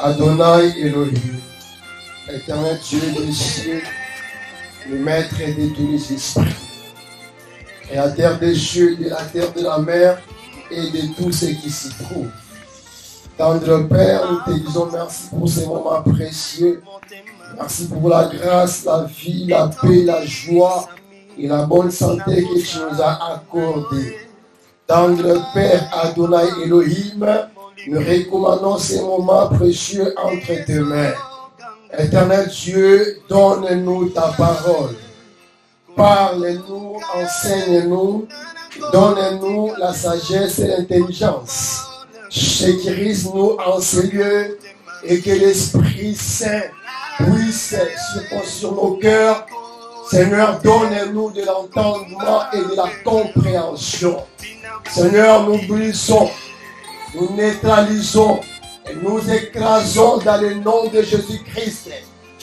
Adonai Elohim, éternel Dieu des cieux, le maître de tous les esprits, et la terre des cieux, de la terre de la mer, et de tout ce qui s'y trouve. Tendre Père, nous te disons merci pour ces moments précieux. Merci pour la grâce, la vie, la paix, la joie et la bonne santé que tu nous as accordée. Tendre Père Adonai Elohim, nous recommandons ces moments précieux entre tes mains. Éternel Dieu, donne-nous ta parole. Parle-nous, enseigne-nous, donne-nous la sagesse et l'intelligence. Sécurise-nous en ce lieu et que l'Esprit Saint puisse se sur nos cœurs. Seigneur, donne-nous de l'entendement et de la compréhension. Seigneur, nous brisons, nous neutralisons et nous écrasons dans le nom de Jésus-Christ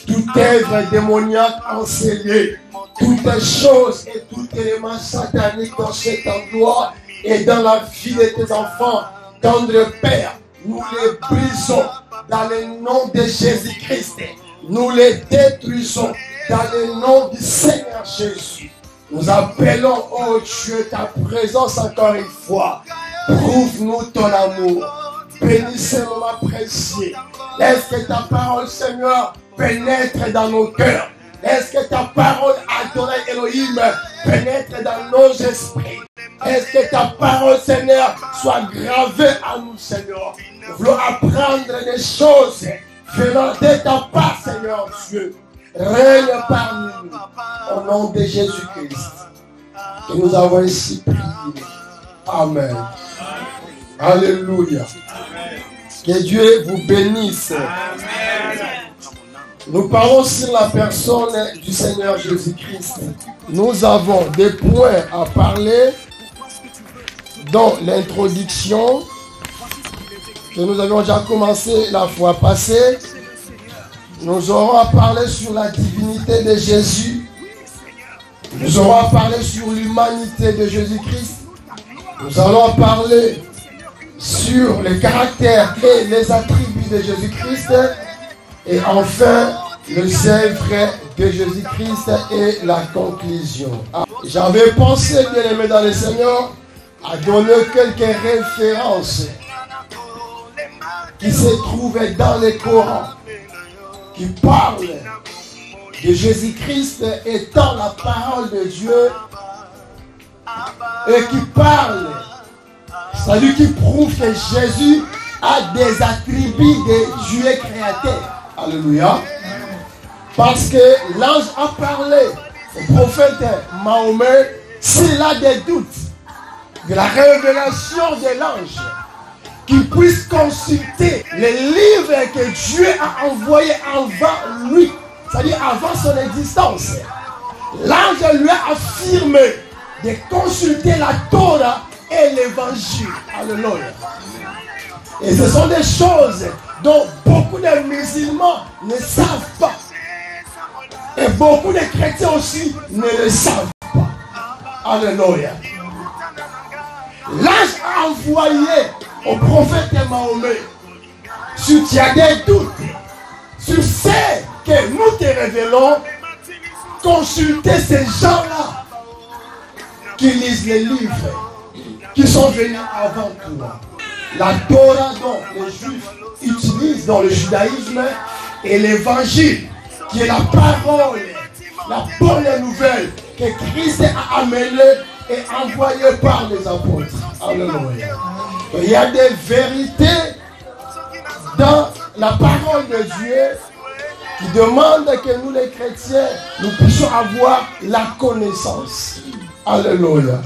toute œuvre démoniaque enseignée, toutes choses et tout élément satanique dans cet endroit et dans la vie de tes enfants. Tendre Père, nous les brisons dans le nom de Jésus-Christ. Nous les détruisons dans le nom du Seigneur Jésus. Nous appelons, oh Dieu, ta présence encore une fois. Prouve-nous ton amour. Bénis ce moment précieux. Laisse que ta parole, Seigneur, pénètre dans nos cœurs. Laisse que ta parole, Adonai Elohim, pénètre dans nos esprits. Laisse que ta parole, Seigneur, soit gravée en nous, Seigneur. Nous voulons apprendre des choses venant de ta part, Seigneur Dieu. Règne parmi nous, au nom de Jésus-Christ. Et nous avons ainsi prié. Amen. Alléluia. Que Dieu vous bénisse. Amen. Nous parlons sur la personne du Seigneur Jésus-Christ. Nous avons des points à parler dans l'introduction que nous avions déjà commencé la fois passée. Nous aurons à parler sur la divinité de Jésus. Nous aurons à parler sur l'humanité de Jésus-Christ. Nous allons parler sur les caractères et les attributs de Jésus-Christ. Et enfin, les œuvres de Jésus-Christ et la conclusion. J'avais pensé, bien aimé dans le Seigneur, à donner quelques références qui se trouvent dans le Coran, qui parlent de Jésus-Christ étant la parole de Dieu et qui parlent, c'est-à-dire qui prouvent que Jésus a des attributs de Dieu créateur. Alléluia. Parce que l'ange a parlé au prophète Mahomet, s'il a des doutes de la révélation de l'ange, qu'il puisse consulter les livres que Dieu a envoyés avant lui, c'est-à-dire avant son existence. L'ange lui a affirmé de consulter la Torah et l'évangile. Alléluia. Et ce sont des choses dont beaucoup de musulmans ne savent pas. Et beaucoup de chrétiens aussi ne le savent pas. Alléluia. L'ange a envoyé au prophète Mahomet, si tu as des doutes sur ce que nous te révélons, consultez ces gens-là qui lisent les livres qui sont venus avant toi. La Torah dont les Juifs utilisent dans le judaïsme et l'évangile qui est la parole, la bonne nouvelle que Christ a amenée et envoyée par les apôtres. Alléluia. Il y a des vérités dans la parole de Dieu qui demandent que nous les chrétiens, nous puissions avoir la connaissance. Alléluia.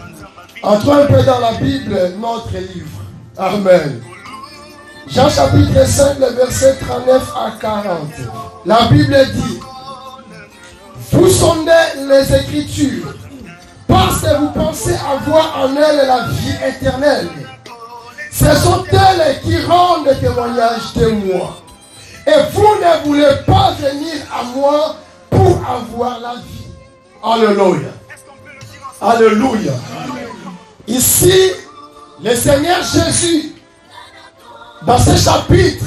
Entrons un peu dans la Bible, notre livre. Amen. Jean chapitre 5, le verset 39 à 40. La Bible dit: vous sondez les Écritures parce que vous pensez avoir en elles la vie éternelle. Ce sont elles qui rendent témoignage de moi. Et vous ne voulez pas venir à moi pour avoir la vie. Alléluia. Alléluia. Ici, le Seigneur Jésus, dans ce chapitre,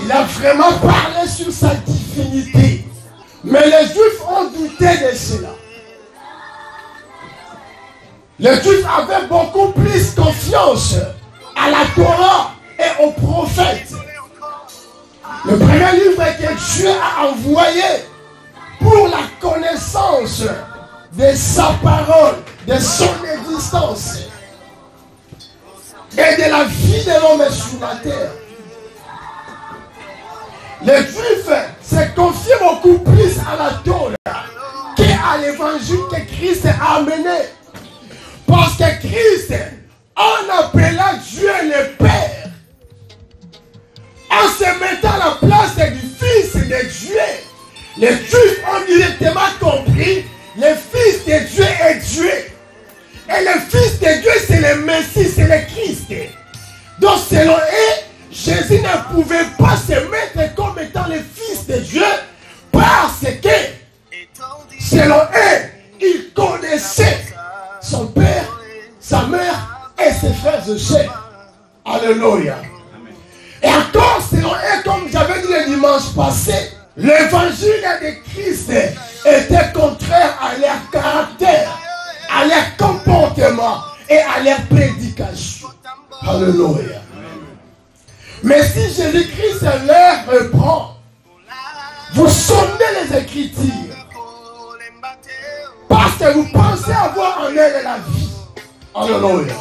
Il a vraiment parlé sur sa divinité. Mais les Juifs ont douté de cela. Les Juifs avaient beaucoup plus confiance à la Torah et aux prophètes. Le premier livre que Dieu a envoyé pour la connaissance de sa parole, de son existence et de la vie de l'homme sur la terre. Les Juifs se confient beaucoup plus à la Torah qu'à l'évangile que Christ a amené. Parce que Christ, en appelant Dieu le Père, en se mettant à la place du Fils de Dieu, les Juifs ont directement compris le Fils de Dieu est Dieu. Et le Fils de Dieu, c'est le Messie, c'est le Christ. Donc selon eux, Jésus ne pouvait pas se mettre comme étant le Fils de Dieu parce que, selon eux, il connaissait son père, sa mère et ses frères et sœurs. Alléluia. Et encore, selon eux, comme j'avais dit le dimanche passé, l'évangile de Christ était contraire à leur caractère, à leur comportement et à leur prédication. Alléluia. Mais si Jésus-Christ leur reprend, vous sondez les Écritures parce que vous pensez avoir en elle la vie. Alléluia.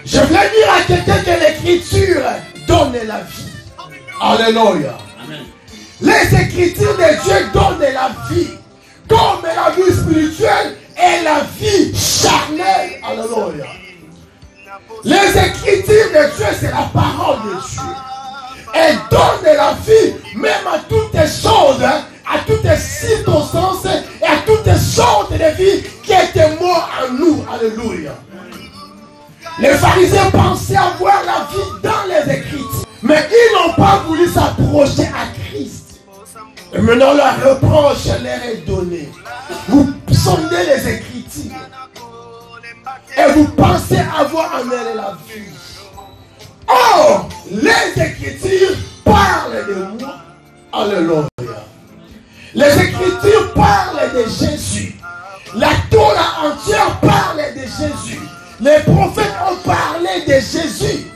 Je voulais dire à quelqu'un que l'Écriture donne la vie. Alléluia. Les Écritures de Dieu donnent la vie, comme la vie spirituelle et la vie charnelle. Alléluia. Les Écritures de Dieu, c'est la parole de Dieu. Elle donne la vie même à toutes les choses, à toutes les circonstances et à toutes les sortes de vie qui étaient mortes en nous. Alléluia. Les pharisiens pensaient avoir la vie dans les Écritures, mais ils n'ont pas voulu s'approcher à Christ. Et maintenant leur reproche leur est donné. Vous sondez les Écritures et vous pensez avoir en elle la vie. Or, les Écritures parlent de moi. Alléluia. Les Écritures parlent de Jésus. La Torah entière parle de Jésus. Les prophètes ont parlé de Jésus.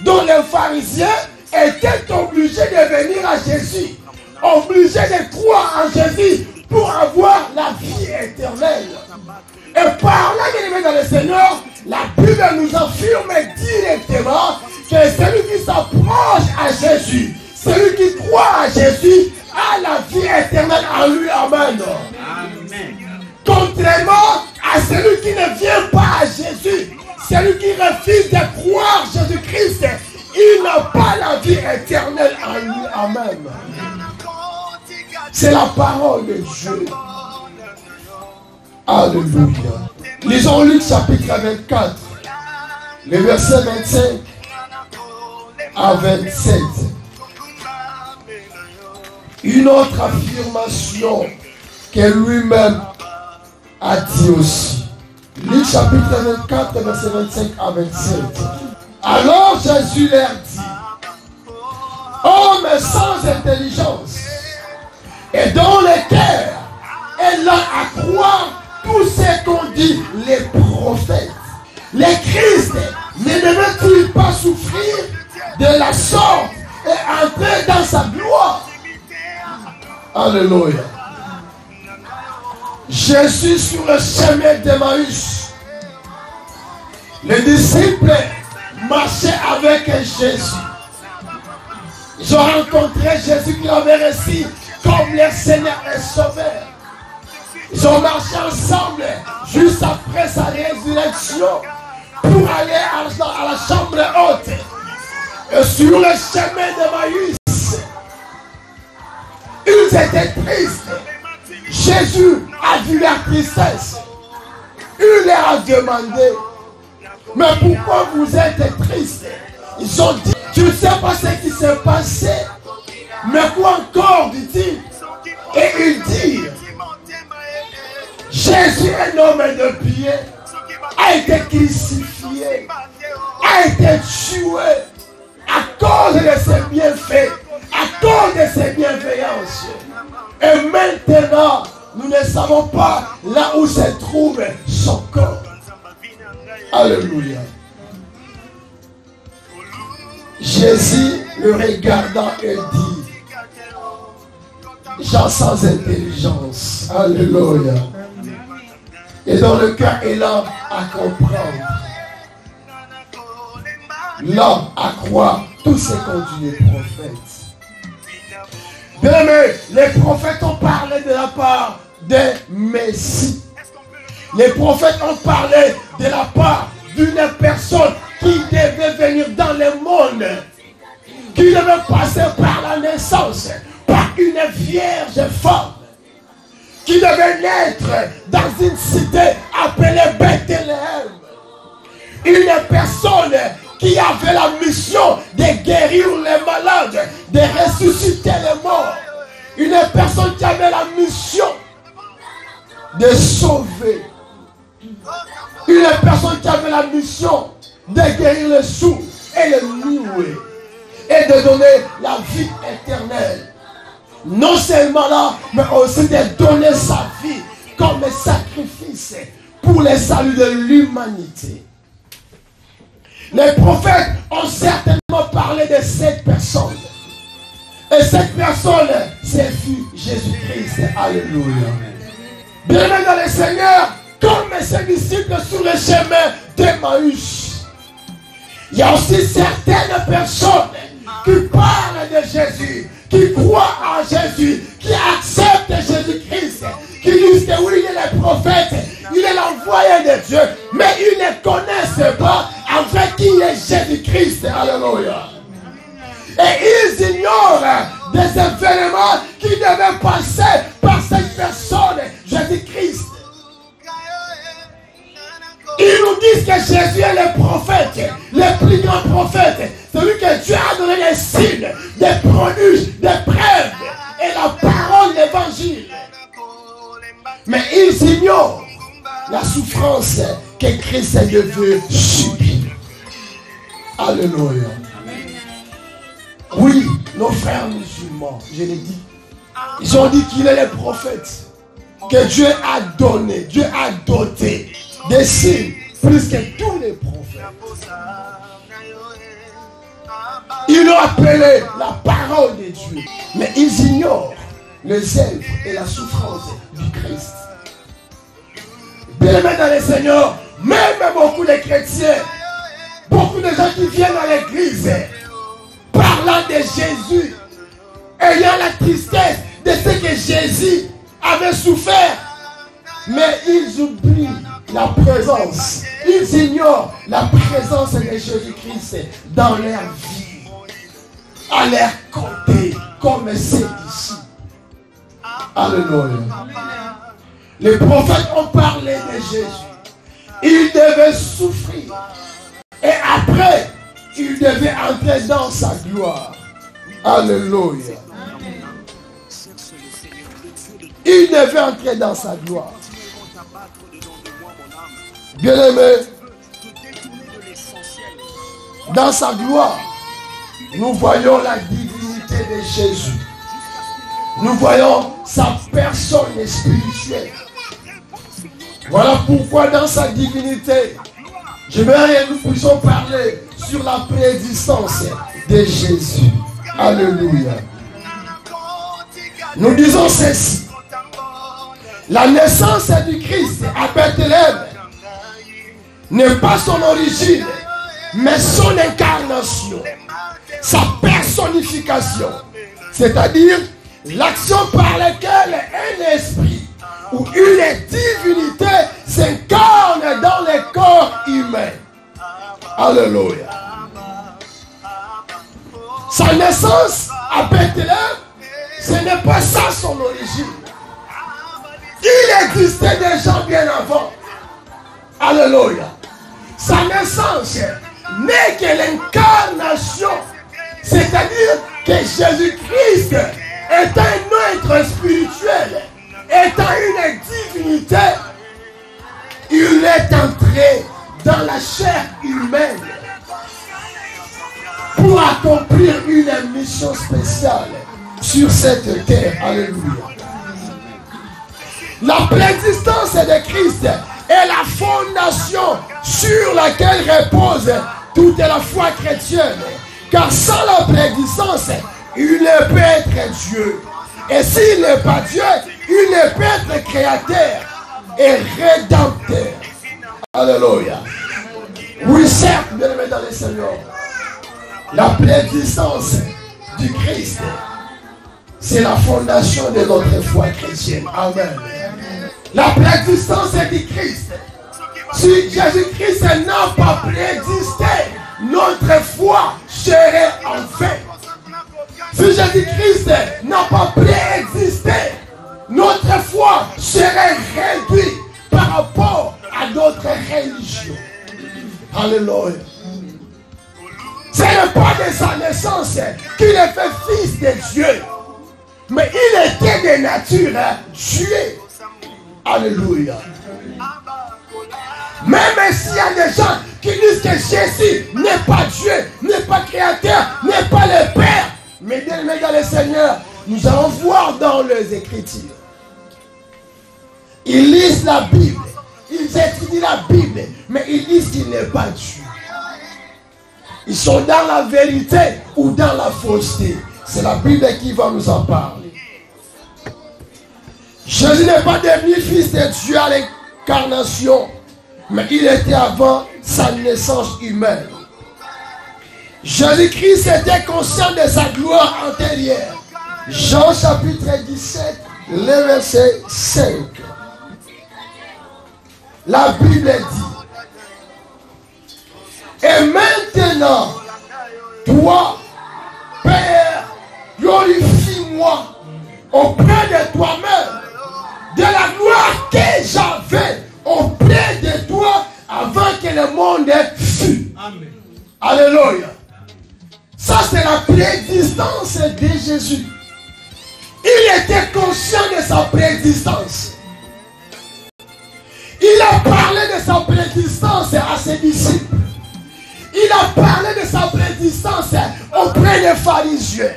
Donc les pharisiens étaient obligés de venir à Jésus, obligés de croire en Jésus pour avoir la vie éternelle. Et par là qu'il est dans le Seigneur, la Bible nous affirme directement que celui qui s'approche à Jésus, celui qui croit à Jésus, a la vie éternelle en lui. Amen. Amen. Contrairement à celui qui ne vient pas à Jésus, celui qui refuse de croire Jésus-Christ, il n'a pas la vie éternelle en lui. Amen. C'est la parole de Dieu. Alléluia. Lisons Luc chapitre 24, les versets 25 à 27. Une autre affirmation que lui-même a dit aussi. Luc chapitre 24, verset 25 à 27. Alors Jésus leur dit: hommes sans intelligence et dont le cœur est là à croire tout ce qu'ont dit les prophètes. Le Christ ne devait-il pas souffrir de la sorte et entrer dans sa gloire? Alléluia. Jésus sur le chemin d'Emmaüs. Les disciples marchaient avec Jésus. Ils ont rencontré Jésus qui avait reçu comme leur Seigneur et Sauveur. Ils ont marché ensemble juste après sa résurrection pour aller à la chambre haute. Et sur le chemin d'Emmaüs, ils étaient tristes. Jésus a vu leur tristesse. Il leur a demandé: mais pourquoi vous êtes tristes? Ils ont dit: tu ne sais pas ce qui s'est passé. Mais quoi encore, dit-il? Et il dit: Jésus, un homme de pied, a été crucifié, a été tué à cause de ses bienfaits, à de ses bienveillances. Et maintenant, nous ne savons pas là où se trouve son corps. Alléluia. Jésus le regardant et dit, gens sans intelligence. Alléluia. Et dans le cœur, il a à comprendre. L'homme à croire tout ce qu'ont dit les prophètes. Bien-aimés, les prophètes ont parlé de la part des Messies. Les prophètes ont parlé de la part d'une personne qui devait venir dans le monde, qui devait passer par la naissance, par une vierge femme, qui devait naître dans une cité appelée Bethléem. Une personne qui avait la mission de guérir les malades, de ressusciter les morts. Une personne qui avait la mission de sauver. Une personne qui avait la mission de guérir les sourds et les muets et de donner la vie éternelle. Non seulement là, mais aussi de donner sa vie comme sacrifice pour le salut de l'humanité. Les prophètes ont certainement parlé de cette personne. Et cette personne, c'est Jésus-Christ. Alléluia. Bien-aimés dans le Seigneur, comme ses disciples sur le chemin d'Emmaüs. Il y a aussi certaines personnes qui parlent de Jésus, qui croient en Jésus, qui acceptent Jésus-Christ, qui disent que oui, il est le prophète, il est l'envoyé de Dieu, mais ils ne connaissent pas en fait qui est Jésus-Christ. Alléluia. Et ils ignorent des événements qui devaient passer par cette personne, Jésus-Christ. Ils nous disent que Jésus est le prophète, le plus grand prophète, celui que Dieu a donné des signes, des prodiges, des preuves et la parole d'évangile. Mais ils ignorent la souffrance que Christ est devenu subir. Alléluia. Oui, nos frères musulmans, je l'ai dit, ils ont dit qu'il est le prophète, que Dieu a donné, Dieu a doté des signes plus que tous les prophètes. Ils l'ont appelé la parole de Dieu, mais ils ignorent les œuvres et la souffrance du Christ. Bien-aimés dans le Seigneur, même beaucoup de chrétiens, beaucoup de gens qui viennent à l'église, parlant de Jésus, ayant la tristesse de ce que Jésus avait souffert, mais ils oublient la présence, ils ignorent la présence de Jésus-Christ dans leur vie, à leur côté, comme c'est ici. Alléluia. Les prophètes ont parlé de Jésus. Il devait souffrir. Et après, il devait entrer dans sa gloire. Alléluia. Il devait entrer dans sa gloire. Bien-aimé, dans sa gloire, nous voyons la divinité de Jésus. Nous voyons sa personne spirituelle. Voilà pourquoi dans sa divinité, j'aimerais que nous puissions parler sur la préexistence de Jésus. Alléluia. Nous disons ceci. La naissance du Christ à Bethléem n'est pas son origine, mais son incarnation, sa personnification. C'est-à-dire l'action par laquelle un esprit ou une divinité s'incarne dans le corps humain. Alléluia. Sa naissance à Bethléem, ce n'est pas ça son origine. Il existait déjà bien avant. Alléluia. Sa naissance n'est que l'incarnation. C'est-à-dire que Jésus-Christ est un être spirituel, étant une divinité, il est entré dans la chair humaine pour accomplir une mission spéciale sur cette terre. Alléluia. La préexistence de Christ est la fondation sur laquelle repose toute la foi chrétienne. Car sans la préexistence, il ne peut être Dieu. Et s'il n'est pas Dieu, il ne peut être créateur et rédempteur. Alléluia. Oui, certes, bien-aimés dans les Seigneurs, la préexistence du Christ, c'est la fondation de notre foi chrétienne. Amen. La préexistence du Christ. Si Jésus-Christ n'a pas préexisté, notre foi serait en fait. Si Jésus-Christ n'a pas préexisté, notre foi serait réduite par rapport à d'autres religions. Alléluia. Ce n'est pas de sa naissance qu'il est fait fils de Dieu, mais il était de nature Dieu. Alléluia. Même s'il y a des gens qui disent que Jésus n'est pas Dieu, n'est pas créateur, n'est pas le Père, mais bien-aimés dans le Seigneur, nous allons voir dans les Écritures. Ils lisent la Bible, ils étudient la Bible, mais ils disent qu'il n'est pas Dieu. Ils sont dans la vérité ou dans la fausseté. C'est la Bible qui va nous en parler. Jésus n'est pas devenu fils de Dieu à l'incarnation, mais il était avant sa naissance humaine. Jésus-Christ était conscient de sa gloire antérieure. Jean chapitre 17, le verset 5. La Bible dit: et maintenant, toi, Père, glorifie-moi auprès de toi-même de la gloire que j'avais auprès de toi avant que le monde fût. Amen. Alléluia. Ça, c'est la préexistence de Jésus. Il était conscient de sa préexistence. Il a parlé de sa préexistence à ses disciples. Il a parlé de sa préexistence auprès des pharisiens.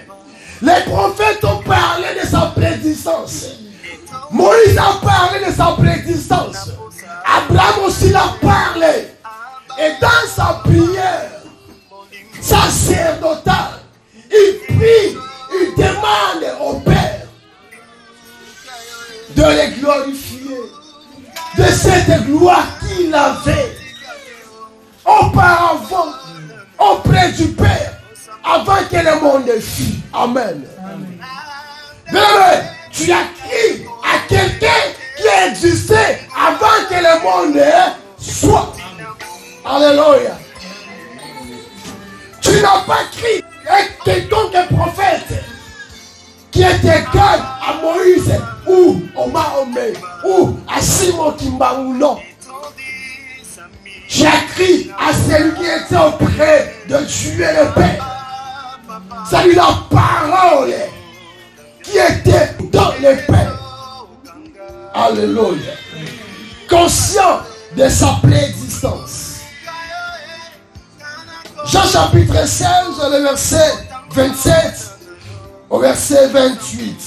Les prophètes ont parlé de sa préexistence. Moïse a parlé de sa préexistence. Abraham aussi l'a parlé. Et dans sa prière sacerdotale, il prie, il demande au Père de les glorifier de cette gloire qu'il avait auparavant auprès du Père avant que le monde fût. Amen. Amen. Tu as crié à quelqu'un qui existait avant que le monde soit. Alléluia. Tu n'as pas crié à quelconque prophète qui est égal à Moïse ou au Mahomet ou à Simon Kimbaoulo. Tu as crié à celui qui était auprès de Dieu le Père. C'est la parole qui était dans le Père. Alléluia. Conscient de sa préexistence. Jean chapitre 16, le verset 27 au verset 28.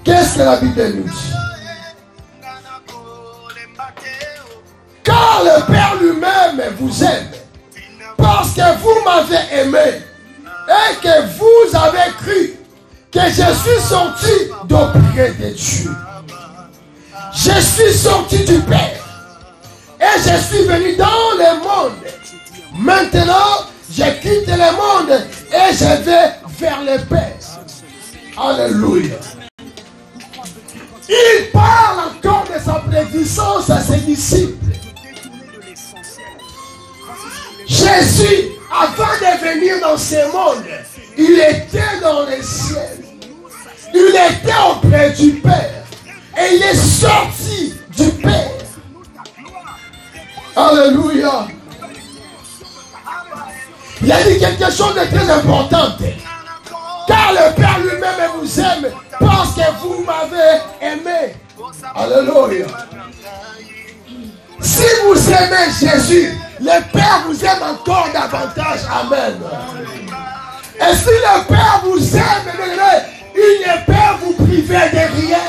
Qu'est-ce que la Bible nous dit? Car le Père lui-même vous aime, parce que vous m'avez aimé, et que vous avez cru que je suis sorti d'auprès de Dieu. Je suis sorti du Père, et je suis venu dans le monde. Maintenant, je quitte le monde et je vais vers le Père. Alléluia. Il parle encore de sa préexistence à ses disciples. Jésus, avant de venir dans ce monde, il était dans les ciels. Il était auprès du Père. Et il est sorti du Père. Alléluia. Il a dit quelque chose de très important. Car le Père lui-même vous aime parce que vous m'avez aimé. Alléluia. Si vous aimez Jésus, le Père vous aime encore davantage. Amen. Et si le Père vous aime, il ne peut vous priver de rien.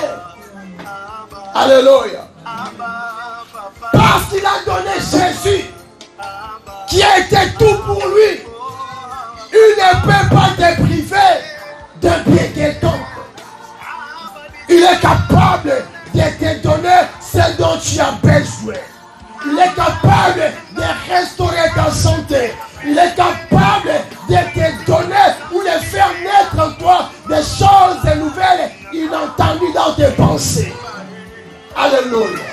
Alléluia. Parce qu'il a donné Jésus, qui a été tout pour lui. Il ne peut pas te priver d'un bien quelconque. Il est capable de te donner ce dont tu as besoin. Il est capable de restaurer ta santé. Il est capable de te donner ou de faire naître en toi des choses nouvelles inentendues dans tes pensées. Alléluia.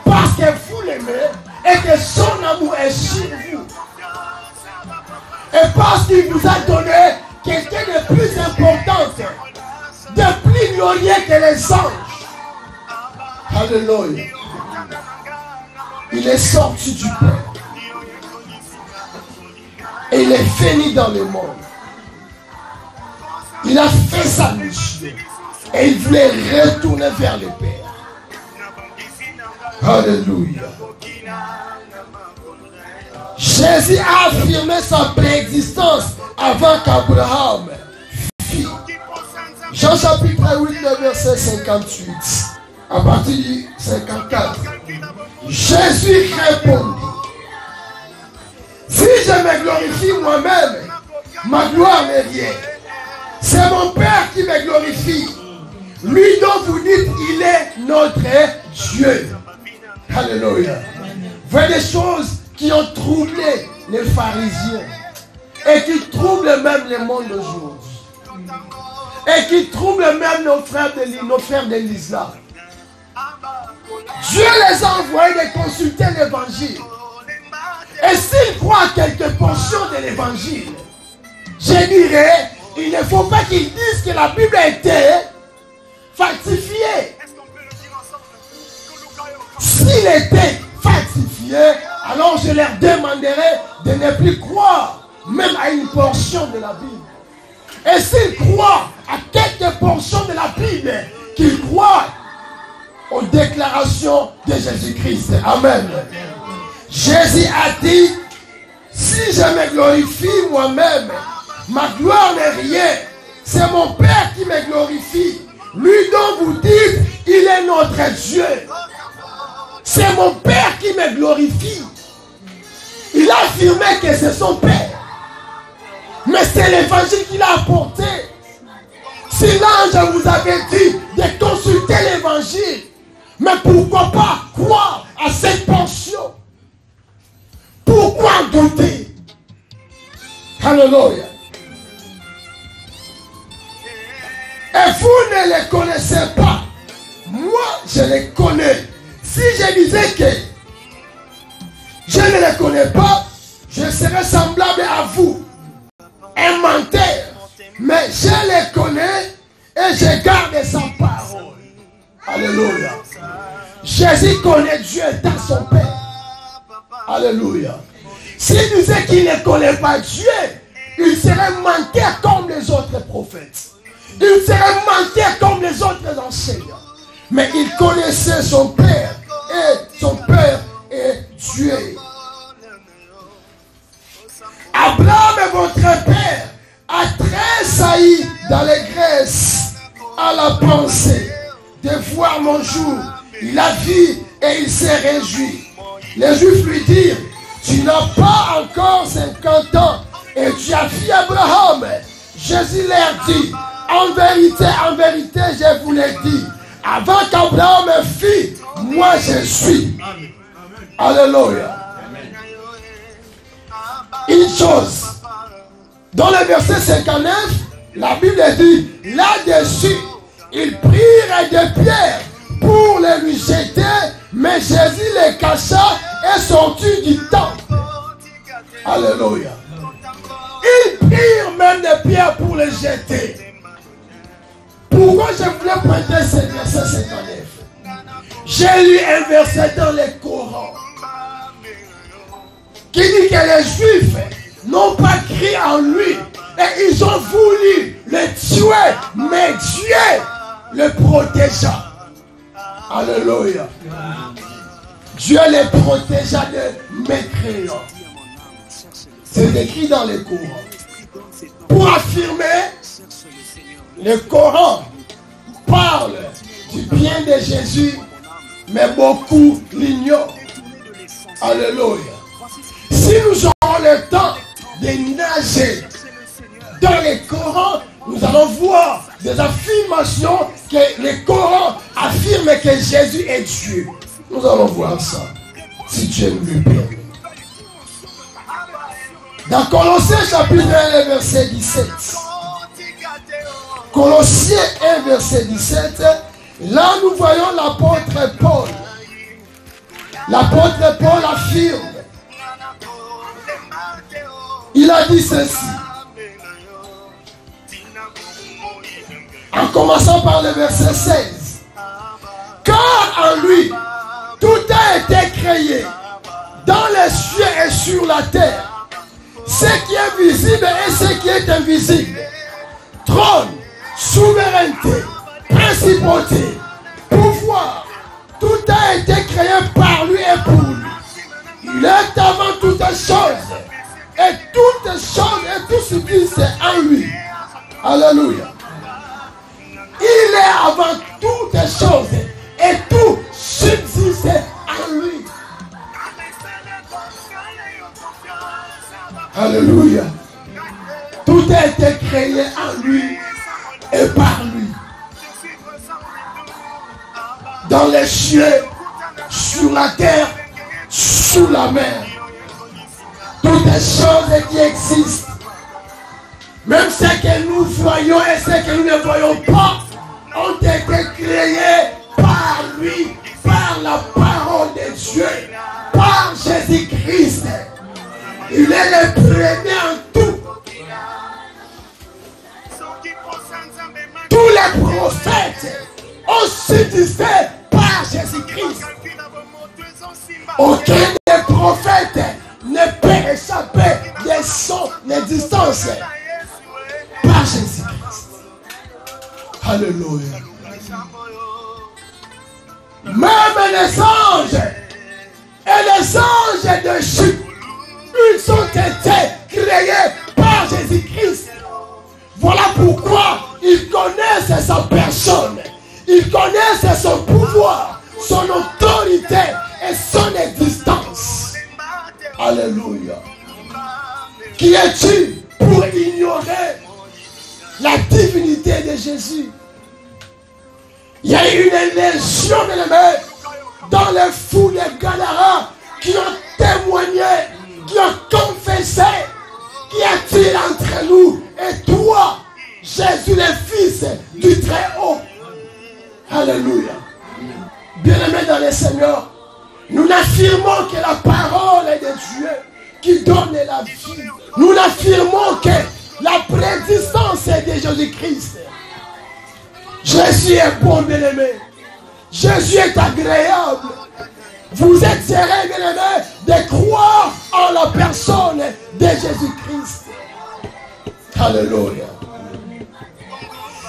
Parce que vous l'aimez et que son amour est sur vous. Et parce qu'il vous a donné quelqu'un de plus important, de plus glorieux que les anges. Alléluia. Il est sorti du Père. Et il est venu dans le monde. Il a fait sa mission. Et il voulait retourner vers le Père. Alléluia. Jésus a affirmé sa préexistence avant qu'Abraham fît. Jean chapitre 8, verset 58. À partir du 54. Jésus répondit. Si je me glorifie moi-même, ma gloire n'est rien. C'est mon Père qui me glorifie. Lui dont vous dites, il est notre Dieu. Alléluia. Voyez des choses qui ont troublé les pharisiens et qui troublent même le monde d'aujourd'hui. Et qui troublent même nos frères de l'islam. Dieu les a envoyés de consulter l'évangile. Et s'ils croient quelques portions de l'évangile, je dirais, il ne faut pas qu'ils disent que la Bible a été falsifiée. S'il était falsifié, alors je leur demanderai de ne plus croire même à une portion de la Bible. Et s'ils croient à quelques portions de la Bible, qu'ils croient aux déclarations de Jésus-Christ. Amen. Jésus a dit, si je me glorifie moi-même, ma gloire n'est rien. C'est mon Père qui me glorifie. Lui dont vous dites, il est notre Dieu. C'est mon Père qui me glorifie. Il a affirmé que c'est son Père. Mais c'est l'évangile qu'il a apporté. Si l'ange vous avait dit de consulter l'évangile, mais pourquoi pas croire à cette portion? Pourquoi douter? Alléluia. Et vous ne les connaissez pas. Moi, je les connais. Si je disais que je ne les connais pas, je serais semblable à vous. Un menteur. Mais je les connais et je garde sa parole. Alléluia. Jésus connaît Dieu dans son Père. Alléluia. S'il disait qu'il ne connaît pas Dieu, il serait menteur comme les autres prophètes. Il serait menteur comme les autres enseignants. Mais il connaissait son Père. Et son Père est Dieu. Abraham est votre Père. A tressailli dans les graisses à la pensée de voir mon jour. Il a vu et il s'est réjoui. Les Juifs lui dirent, tu n'as pas encore 50 ans et tu as vu Abraham. Jésus leur dit, en vérité, je vous l'ai dit, avant qu'Abraham fît, moi je suis. Alléluia. Une chose, dans le verset 59, la Bible dit, là-dessus, ils prirent des pierres pour les lui jeter, mais Jésus les cacha et sortit du temple. Alléluia. Ils prirent même des pierres pour les jeter. Pourquoi je voulais prêter ce verset 59? J'ai lu un verset dans le Coran qui dit que les Juifs n'ont pas crié en lui et ils ont voulu le tuer, mais Dieu le protégea. Alléluia. Dieu les protégea de mécréants. C'est écrit dans le Coran. pour affirmer, le Coran parle du bien de Jésus, mais beaucoup l'ignorent. Alléluia. Si nous aurons le temps de nager dans le Coran, nous allons voir des affirmations que le Coran affirme que Jésus est Dieu. Nous allons voir ça, si Dieu nous le permet. Dans Colossiens chapitre 1, verset 17. Colossiens 1, verset 17. Là, nous voyons l'apôtre Paul. L'apôtre Paul affirme. Il a dit ceci. En commençant par le verset 16. Car en lui, tout a été créé dans les cieux et sur la terre. Ce qui est visible et ce qui est invisible. Trône, souveraineté, principauté, pouvoir. Tout a été créé par lui et pour lui. Il est avant toutes choses. Et toutes choses et tout subsiste en lui. Alléluia. Il est avant toutes choses. Et tout subsiste en lui. Alléluia. Tout a été créé en lui et par lui. Dans les cieux, sur la terre, sous la mer. Toutes les choses qui existent. Même ce que nous voyons et ce que nous ne voyons pas ont été créés par lui, par la parole de Dieu, par Jésus-Christ. Il est le premier en tout. Tous les prophètes ont subsisté par Jésus-Christ. Aucun des prophètes ne peut échapper de son existence par Jésus-Christ. Alléluia. Même les anges et les anges de Dieu, ils ont été créés par Jésus-Christ. Voilà pourquoi ils connaissent sa personne. Ils connaissent son pouvoir, son autorité et son existence. Alléluia. Qui es-tu pour ignorer la divinité de Jésus? Il y a eu une légion d'ennemis dans les fous des Gadaras qui ont témoigné, qui ont confessé. Qu'y a-t-il entre nous et toi, Jésus le Fils du Très-Haut? Alléluia. Bien-aimés dans le Seigneur, nous n'affirmons que la parole est de Dieu qui donne la vie. Nous n'affirmons que la préexistence est de Jésus-Christ. Jésus est bon, bien-aimé. Jésus est agréable. Vous êtes heureux, bien-aimé, de croire en la personne de Jésus-Christ. Alléluia.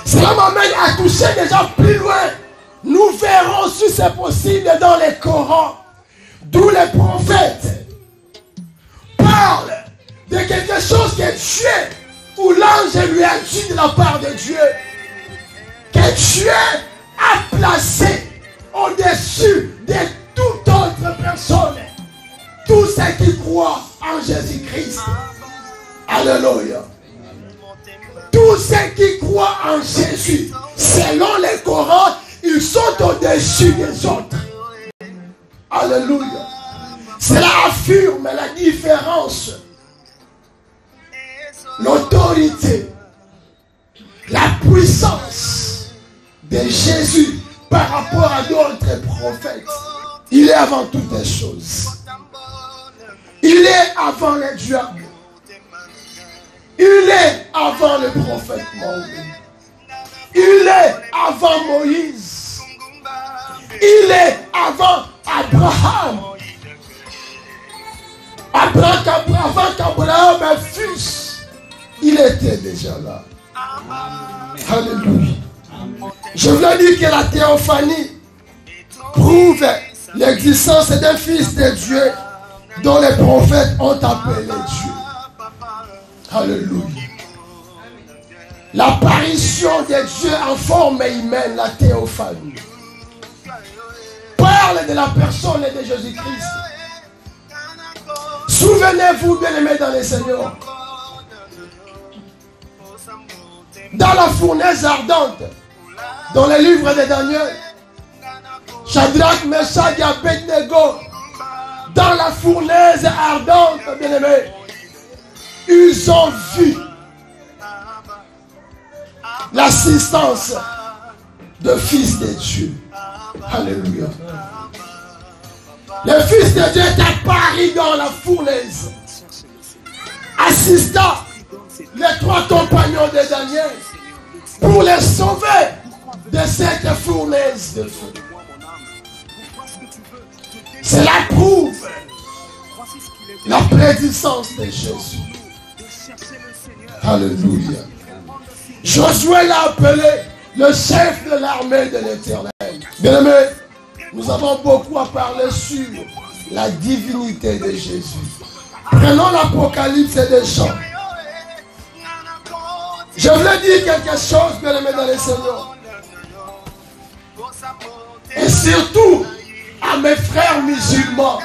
Cela m'amène à toucher déjà plus loin. Nous verrons si c'est possible dans les Corans, d'où les prophètes parlent de quelque chose que Dieu, où l'ange lui a dit de la part de Dieu, que Dieu a placé au-dessus de toute autre personne, tous ceux qui croient en Jésus-Christ. Alléluia. Tous ceux qui croient en Jésus, selon les Corans, ils sont au-dessus des autres. Alléluia. Cela affirme la différence, l'autorité, la puissance de Jésus par rapport à d'autres prophètes. Il est avant toutes les choses. Il est avant les diables. Il est avant le prophète Moïse. Il est avant Moïse. Il est avant Abraham. Avant qu'Abraham fût, il était déjà là. Alléluia. Je voulais dire que la théophanie prouve l'existence d'un fils de Dieu dont les prophètes ont appelé Dieu. Alléluia. L'apparition de Dieu en forme humaine, la théophanie, parle de la personne de Jésus-Christ. Souvenez-vous, bien-aimés dans le Seigneur, dans la fournaise ardente, dans le livre de Daniel, Shadrach, Meshach et Abednego, dans la fournaise ardente, bien-aimés, ils ont vu l'assistance de Fils de Dieu. Alléluia. Le Fils de Dieu est apparu dans la fournaise, assistant les trois compagnons de Daniel pour les sauver de cette fournaise de feu. Cela prouve la prédisance de Jésus. Alléluia. Josué l'a appelé le chef de l'armée de l'Éternel. Bien-aimés, nous avons beaucoup à parler sur la divinité de Jésus. Prenons l'Apocalypse des Jean. Je voulais dire quelque chose, bien-aimés dans le Seigneur. Et surtout à mes frères musulmans.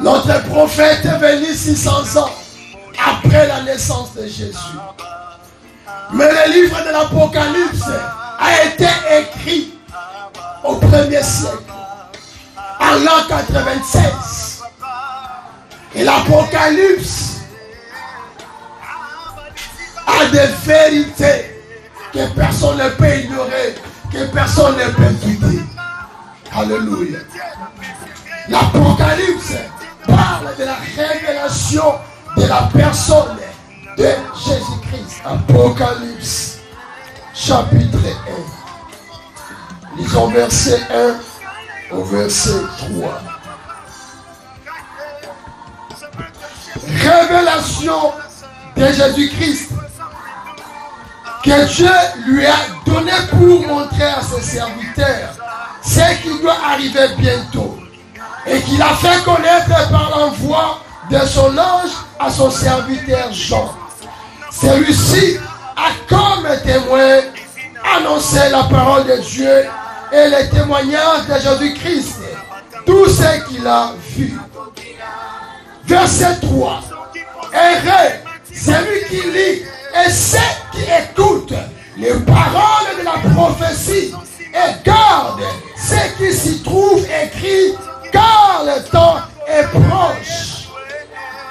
Notre prophète est venu 600 ans après la naissance de Jésus. Mais le livre de l'Apocalypse a été écrit au 1er siècle, en l'an 96. Et l'Apocalypse a des vérités que personne ne peut ignorer, que personne ne peut douter. Alléluia. L'Apocalypse parle de la révélation de la personne de Jésus-Christ. Apocalypse, chapitre 1. Lisons verset 1 au verset 3. Révélation de Jésus-Christ que Dieu lui a donné pour montrer à ses serviteurs ce qui doit arriver bientôt et qu'il a fait connaître par l'envoi de son ange à son serviteur Jean. Celui-ci a comme témoin annoncé la parole de Dieu et les témoignages de Jésus-Christ, tout ce qu'il a vu. Verset 3. Heureux celui qui lit et ceux qui écoutent les paroles de la prophétie et garde ce qui s'y trouve écrit, car le temps est proche.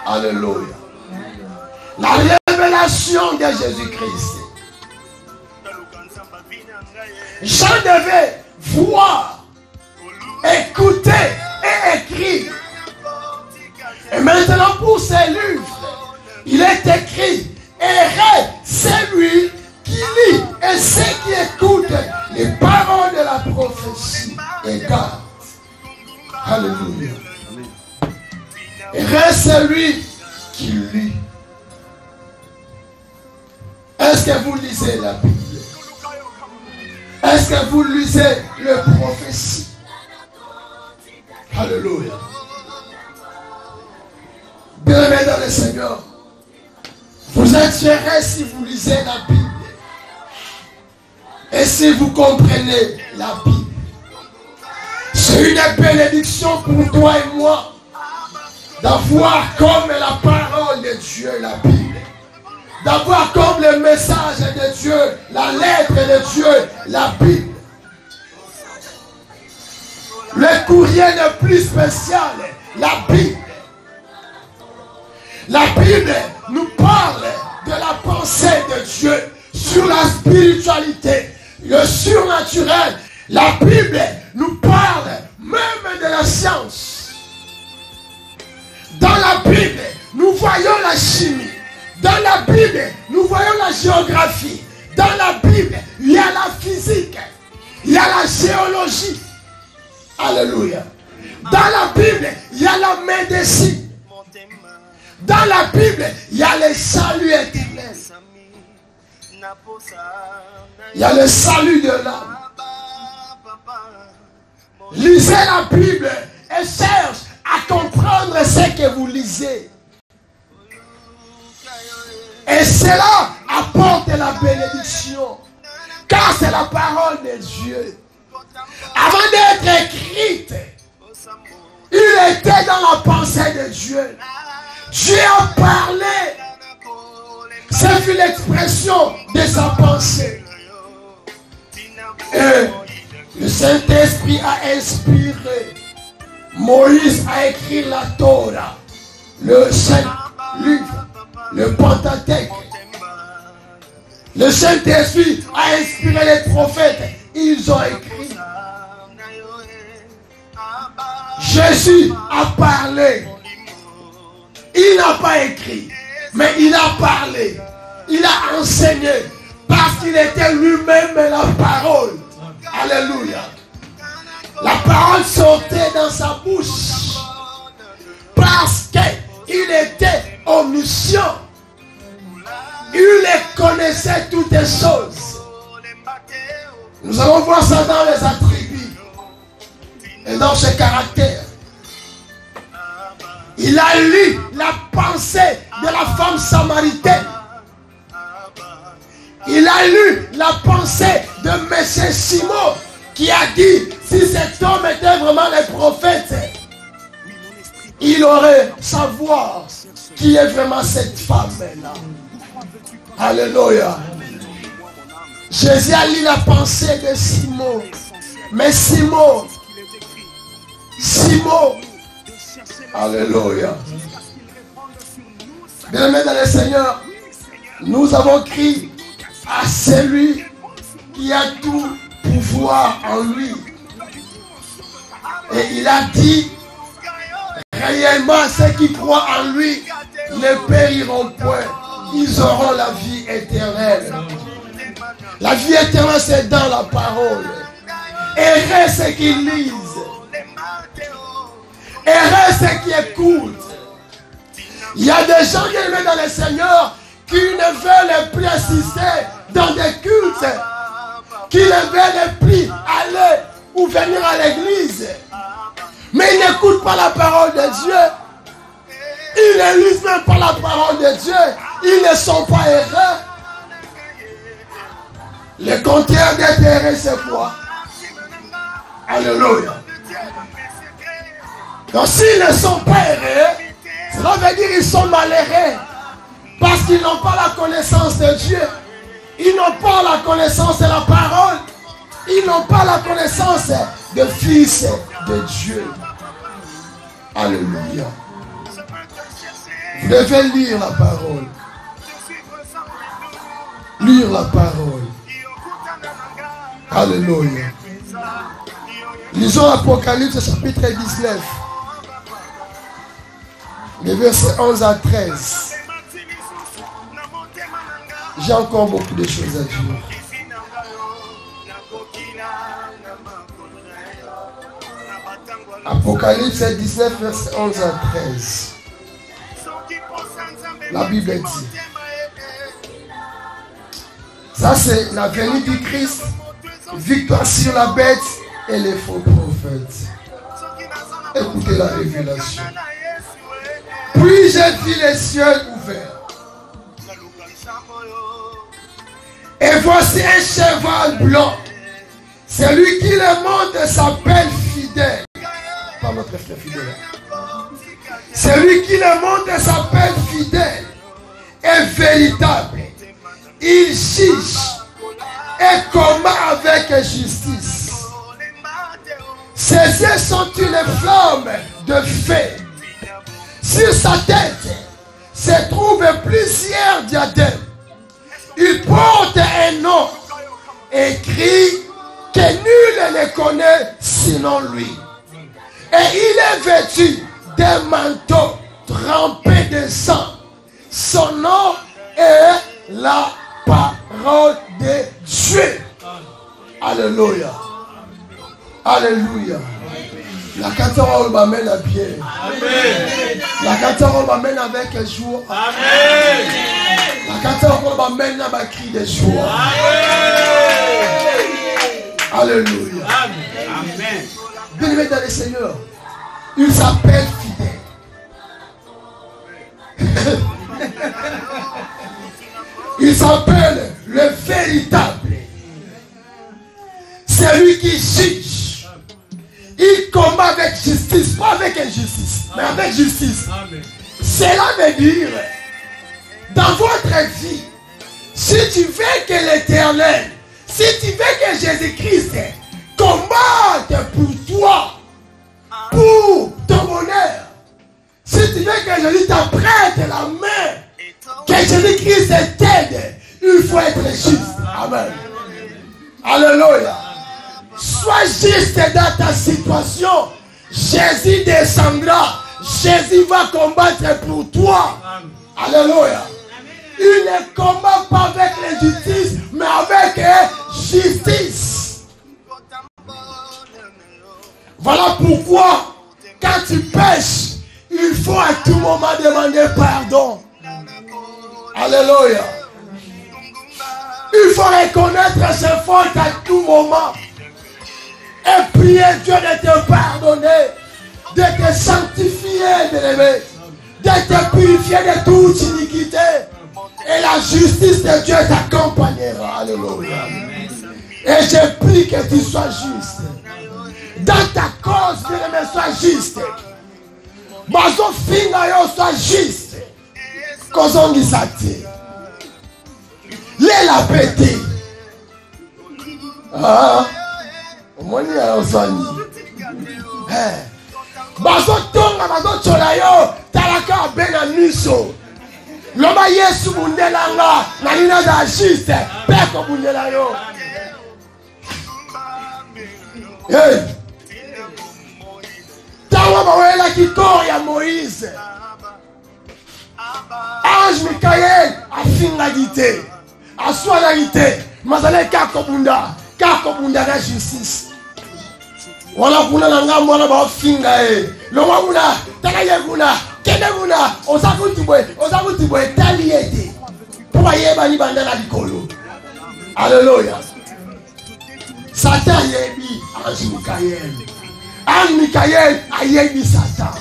Alléluia. La révélation de Jésus-Christ. Jean devait voir, écouter et écrire. Et maintenant pour ces livres, il est écrit, heureux celui qui lit et ceux qui écoutent les paroles de la prophétie et garde. Alléluia. Heureux celui qui lit. Est-ce que vous lisez la Bible? Est-ce que vous lisez les prophéties? Alléluia. Bien-aimés dans le Seigneur, vous êtes heureux si vous lisez la Bible. Et si vous comprenez la Bible. C'est une bénédiction pour toi et moi d'avoir comme la parole de Dieu la Bible. D'avoir comme le message de Dieu, la lettre de Dieu, la Bible. Le courrier le plus spécial, la Bible. La Bible nous parle de la pensée de Dieu sur la spiritualité, le surnaturel. La Bible nous parle même de la science. Dans la Bible, nous voyons la chimie. Dans la Bible, nous voyons la géographie. Dans la Bible, il y a la physique. Il y a la géologie. Alléluia. Dans la Bible, il y a la médecine. Dans la Bible, il y a le salut éternel. Il y a le salut de l'âme. Lisez la Bible et cherche à comprendre ce que vous lisez. Et cela apporte la bénédiction. Car c'est la parole de Dieu. Avant d'être écrite, il était dans la pensée de Dieu. Dieu a parlé. C'est fut l'expression de sa pensée. Et le Saint-Esprit a inspiré. Moïse a écrit la Torah, le Saint-Livre, le Pentateuque. Le Saint-Esprit a inspiré les prophètes. Ils ont écrit. Jésus a parlé. Il n'a pas écrit, mais il a parlé. Il a enseigné parce qu'il était lui-même la parole. Alléluia. La parole sortait dans sa bouche parce qu'il était omniscient. Il connaissait toutes les choses. Nous allons voir ça dans les attributs et dans ses caractères. Il a lu la pensée de la femme samaritaine. Il a lu la pensée de M. Simon qui a dit, si cet homme était vraiment le prophète, il aurait savoir qui est vraiment cette femme-là. Alléluia. Jésus a lu la pensée de Simon. Mais Simon, alléluia. Bien-aimés dans le Seigneur, nous avons crié à celui qui a tout pouvoir en lui. Et il a dit, réellement ceux qui croient en lui ne périront point. Ils auront la vie éternelle. La vie éternelle, c'est dans la parole. Heureux ceux qui lisent. Heureux ceux qui écoutent. Il y a des gens qui aiment dans le Seigneur qui ne veulent plus assister dans des cultes, qui ne veulent plus aller ou venir à l'église. Mais ils n'écoutent pas la parole de Dieu. Ils ne lisent même pas la parole de Dieu. Ils ne sont pas heureux. Le contraire d'être heureux, c'est quoi? Alléluia. Donc s'ils ne sont pas heureux, cela veut dire qu'ils sont malheureux. Parce qu'ils n'ont pas la connaissance de Dieu. Ils n'ont pas la connaissance de la parole. Ils n'ont pas la connaissance de fils de Dieu. Alléluia. Vous devez lire la parole. Lire la parole. Alléluia. Lisons Apocalypse chapitre 19. Les versets 11 à 13. J'ai encore beaucoup de choses à dire. Apocalypse 19, versets 11 à 13. La Bible dit. Ça c'est la venue du Christ, victoire sur la bête et les faux prophètes. Écoutez la révélation. Puis j'ai vu les cieux ouverts. Et voici un cheval blanc. Celui qui le monte s'appelle fidèle. Pas notre frère fidèle. Celui qui le monte s'appelle fidèle et véritable. Il juge et combat avec justice. Ses yeux sont une flamme de feu. Sur sa tête se trouvent plusieurs diadèmes. Il porte un nom écrit que nul ne connaît sinon lui. Et il est vêtu d'un manteau trempé de sang. Son nom est la parole de Dieu. Alléluia. Alléluia. La catarole m'amène à bien. Amen. La catarole m'amène avec joie. Amen. La catarole m'amène à ma cri de joie. Amen. Alléluia. Amen. Bien-aimé dans le Seigneur, il s'appelle fidèle. Il s'appelle le véritable. C'est lui qui juge. Il combat avec justice, pas avec injustice, mais avec justice. Cela veut dire, dans votre vie, si tu veux que l'Éternel, si tu veux que Jésus-Christ combatte pour toi, pour ton bonheur, si tu veux que Jésus t'apprête la main, que Jésus-Christ t'aide, il faut être juste. Amen. Alléluia. Sois juste dans ta situation. Jésus descendra. Jésus va combattre pour toi. Alléluia. Il ne combat pas avec l'injustice, mais avec justice. Voilà pourquoi, quand tu pêches, il faut à tout moment demander pardon. Alléluia. Il faut reconnaître ses fautes à tout moment. Et prier Dieu de te pardonner, de te sanctifier, de te purifier de toute iniquité. Et la justice de Dieu t'accompagnera. Alléluia. Et je prie que tu sois juste. Dans ta cause, bien-aimé, sois juste. Bazo finga yo, sois juste. Kozongi sati. Lela pété. Ah. Moni ya osani. Bazo tonga, bazo chola yo. Talaka bena miso. Loma Yesu bundela nga. Nalina za juste. Peko bundela yo. Hey. Tawa bawela kikoro ya Moïse. Ange Michael afinga gite. Aswana gite. Mazale kako bunda na justice. Wala kuna na ngambo wala ba finga Loma kuna takaye kuna kende kuna osakutibwe taliete. Papa yeba ni banda na likolo. Alléluia. Satan yebi Ange Michael. Ange Michael ayebi Satan.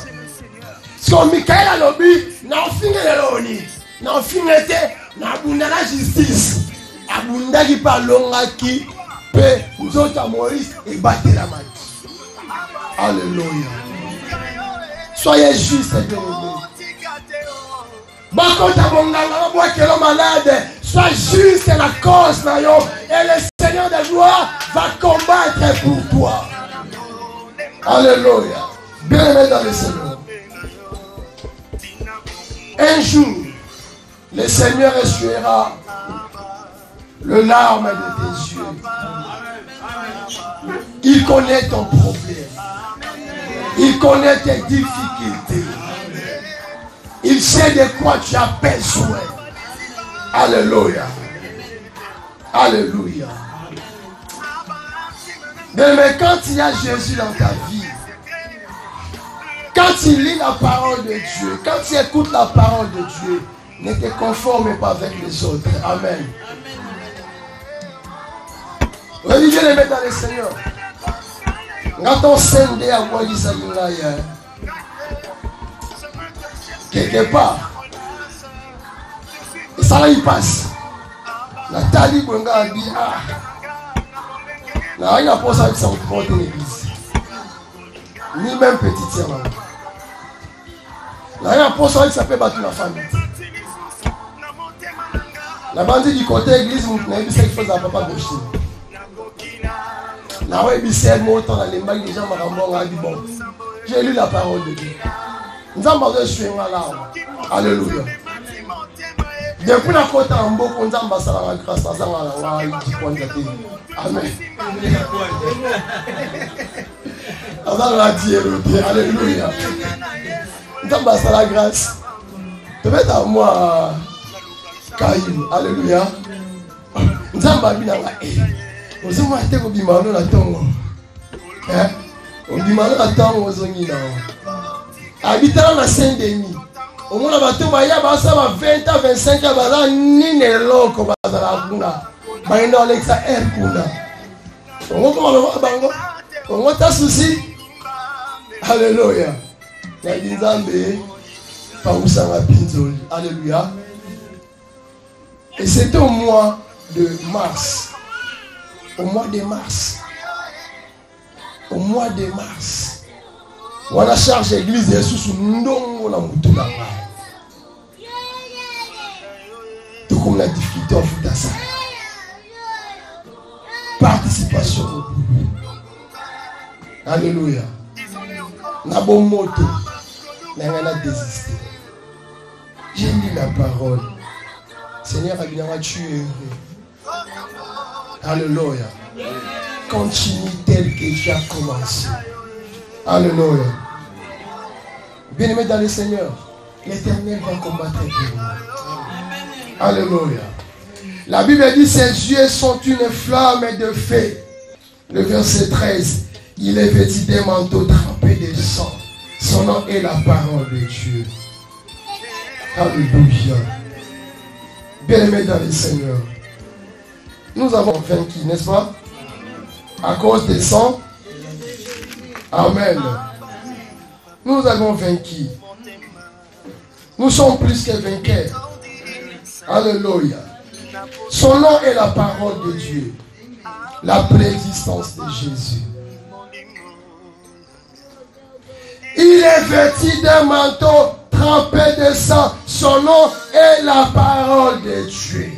So Michael alobi na ofinge leloni. Na ofinge te na bunda na justice. Abunda ki palonga ki pe nzota Moïse et batela mati. Alléluia. Soyez juste, bien-aimés. Bakota bonganga boakelo malade. Sois juste la cause na yo. Et le Seigneur de gloire va combattre pour toi. Alléluia. Bien-aimés dans le Seigneur. Un jour, le Seigneur essuiera le larme de tes yeux. Il connaît ton problème. Il connaît tes difficultés. Il sait de quoi tu as besoin. Alléluia. Alléluia. Mais quand il y a Jésus dans ta vie, quand tu lis la parole de Dieu, quand tu écoutes la parole de Dieu, ne te conforme pas avec les autres. Amen. Religez les mettre dans le Seigneur. Quand on scinde à moi, il s'agit quelque part. Et ça là, il passe. La tali Bonga a dit, là, il n'a pas ça avec son compte en église. Ni même petit là. Là, il n'a pas ça avec sa paix battre la famille. La bandit du côté église, il dit qu'il faut un papa gauche. Là, il dit dans les mains des gens, bon, j'ai lu la parole de Dieu. Nous avons besoin de là. Alléluia. Depuis la côte en beau, nous avons besoin de grâce à Amen. Alléluia. Nous avons besoin de la grâce. Peut-être à moi, Caillou. Alléluia. Nous avons besoin de la grâce. Vous avez été au bimano la tongo. Au bimano la tongo aux ongina. Habitant dans Saint-Denis. Au moins, bateau baya basa ba 20 à 25 ans bala ni ne loko bazala kuna. Baino Alexa R kuna. On va le bango. On va ta souci. Alléluia. La dinzambe pa usanga pinzoli. Alléluia. Et c'était au mois de mars. Au mois de mars. Au mois de mars. On a chargé l'église de Jesus ndongo na mutu na ba. Tout comme la difficulté en fout à ça. Participation au boulot. Alléluia. Na bon moto. N'a désisté. J'ai lu la parole. Seigneur, tu es heureux. Alléluia. Continue tel que tu as commencé. Alléluia. Bien-aimé dans le Seigneur, l'Éternel va combattre pour nous. Alléluia. La Bible dit ses yeux sont une flamme de feu. Le verset 13. Il est vêtu d'un manteau trempé de sang. Son nom est la parole de Dieu. Alléluia. Bien-aimé dans le Seigneur, nous avons vaincu, n'est-ce pas? À cause des sangs. Amen. Nous avons vaincu. Nous sommes plus que vainqueurs. Alléluia. Son nom est la parole de Dieu. La préexistence de Jésus. Il est vêtu d'un manteau trempé de sang. Son nom est la parole de Dieu.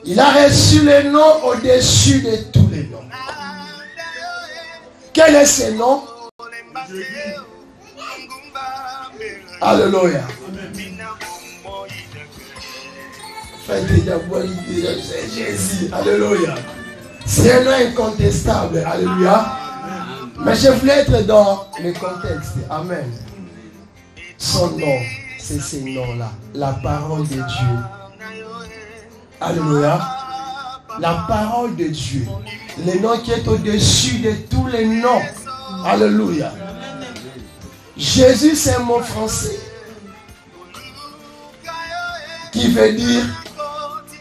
Il a reçu le nom au-dessus de tous les noms. Quel est ce nom? Alléluia. C'est Jésus. Alléluia. C'est un nom incontestable. Alléluia. Mais je voulais être dans le contexte. Amen. Son nom, c'est ce nom-là. La parole de Dieu. Alléluia. La parole de Dieu. Le nom qui est au-dessus de tous les noms. Alléluia. Jésus, c'est un mot français qui veut dire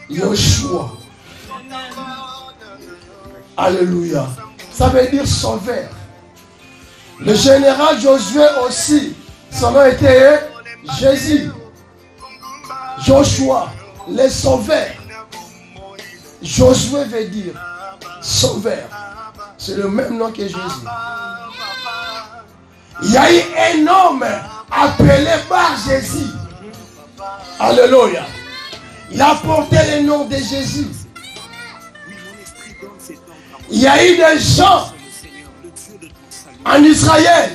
Yoshua. Alléluia. Ça veut dire sauveur. Le général Josué aussi, son nom était Jésus. Joshua, les sauveurs. Josué veut dire sauveur. C'est le même nom que Jésus. Il y a eu un homme appelé par Jésus. Alléluia. Il a porté le nom de Jésus. Il y a eu des gens en Israël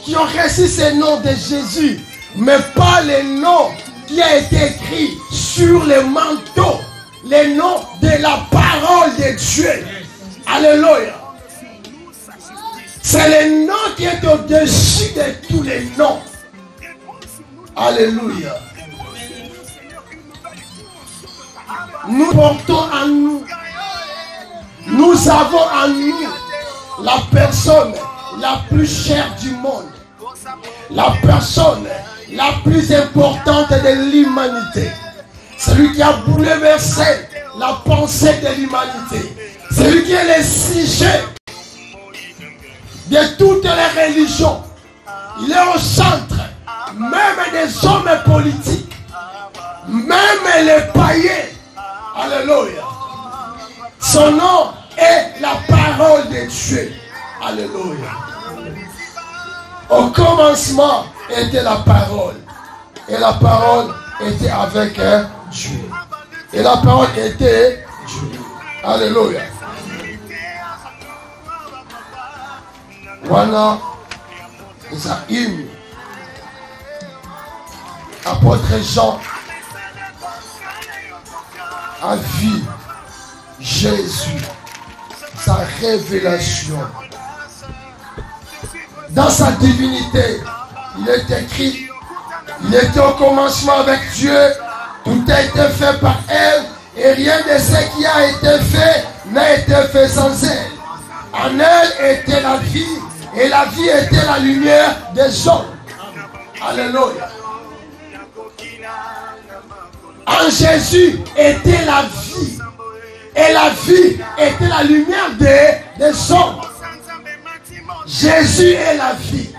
qui ont reçu ce nom de Jésus, mais pas le nom qui a été écrit sur le manteau, le nom de la parole de Dieu. Alléluia. C'est le nom qui est au-dessus de tous les noms. Alléluia. Nous portons en nous. Nous avons en nous la personne la plus chère du monde. La personne la plus importante de l'humanité. Celui qui a bouleversé la pensée de l'humanité. Celui qui est le sujet de toutes les religions. Il est au centre, même des hommes politiques, même les païens. Alléluia. Son nom est la parole de Dieu. Alléluia. Au commencement était la parole. Et la parole était avec Dieu. Et la parole était Dieu. Alléluia. Voilà. Isaïe. Apôtre Jean a vu Jésus, sa révélation. Dans sa divinité, il est écrit, il était au commencement avec Dieu, tout a été fait par elle, et rien de ce qui a été fait n'a été fait sans elle. En elle était la vie, et la vie était la lumière des hommes. Alléluia. En Jésus était la vie. Et la vie était la lumière des hommes. Jésus est la vie.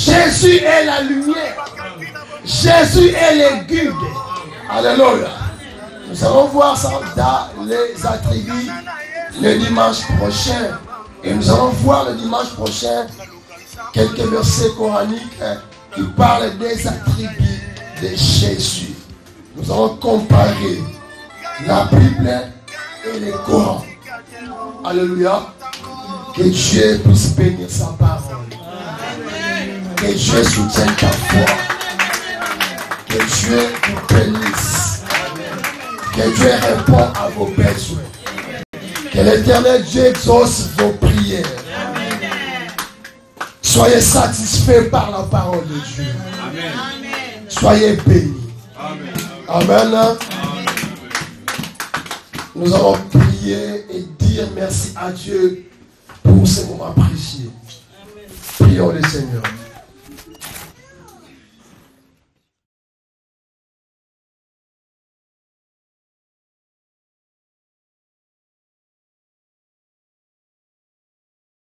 Jésus est la lumière. Jésus est le guide. Alléluia. Nous allons voir ça dans les attributs le dimanche prochain. Et nous allons voir le dimanche prochain quelques versets coraniques qui parlent des attributs de Jésus. Nous allons comparer la Bible et le Coran. Alléluia. Que Dieu puisse bénir sa parole. Que Dieu soutienne ta foi. Que Dieu vous bénisse. Que Dieu réponde à vos besoins. Que l'Éternel Dieu exauce vos prières. Soyez satisfaits par la parole de Dieu. Soyez bénis. Amen. Nous allons prier et dire merci à Dieu pour ce moment précieux. Prions le Seigneur.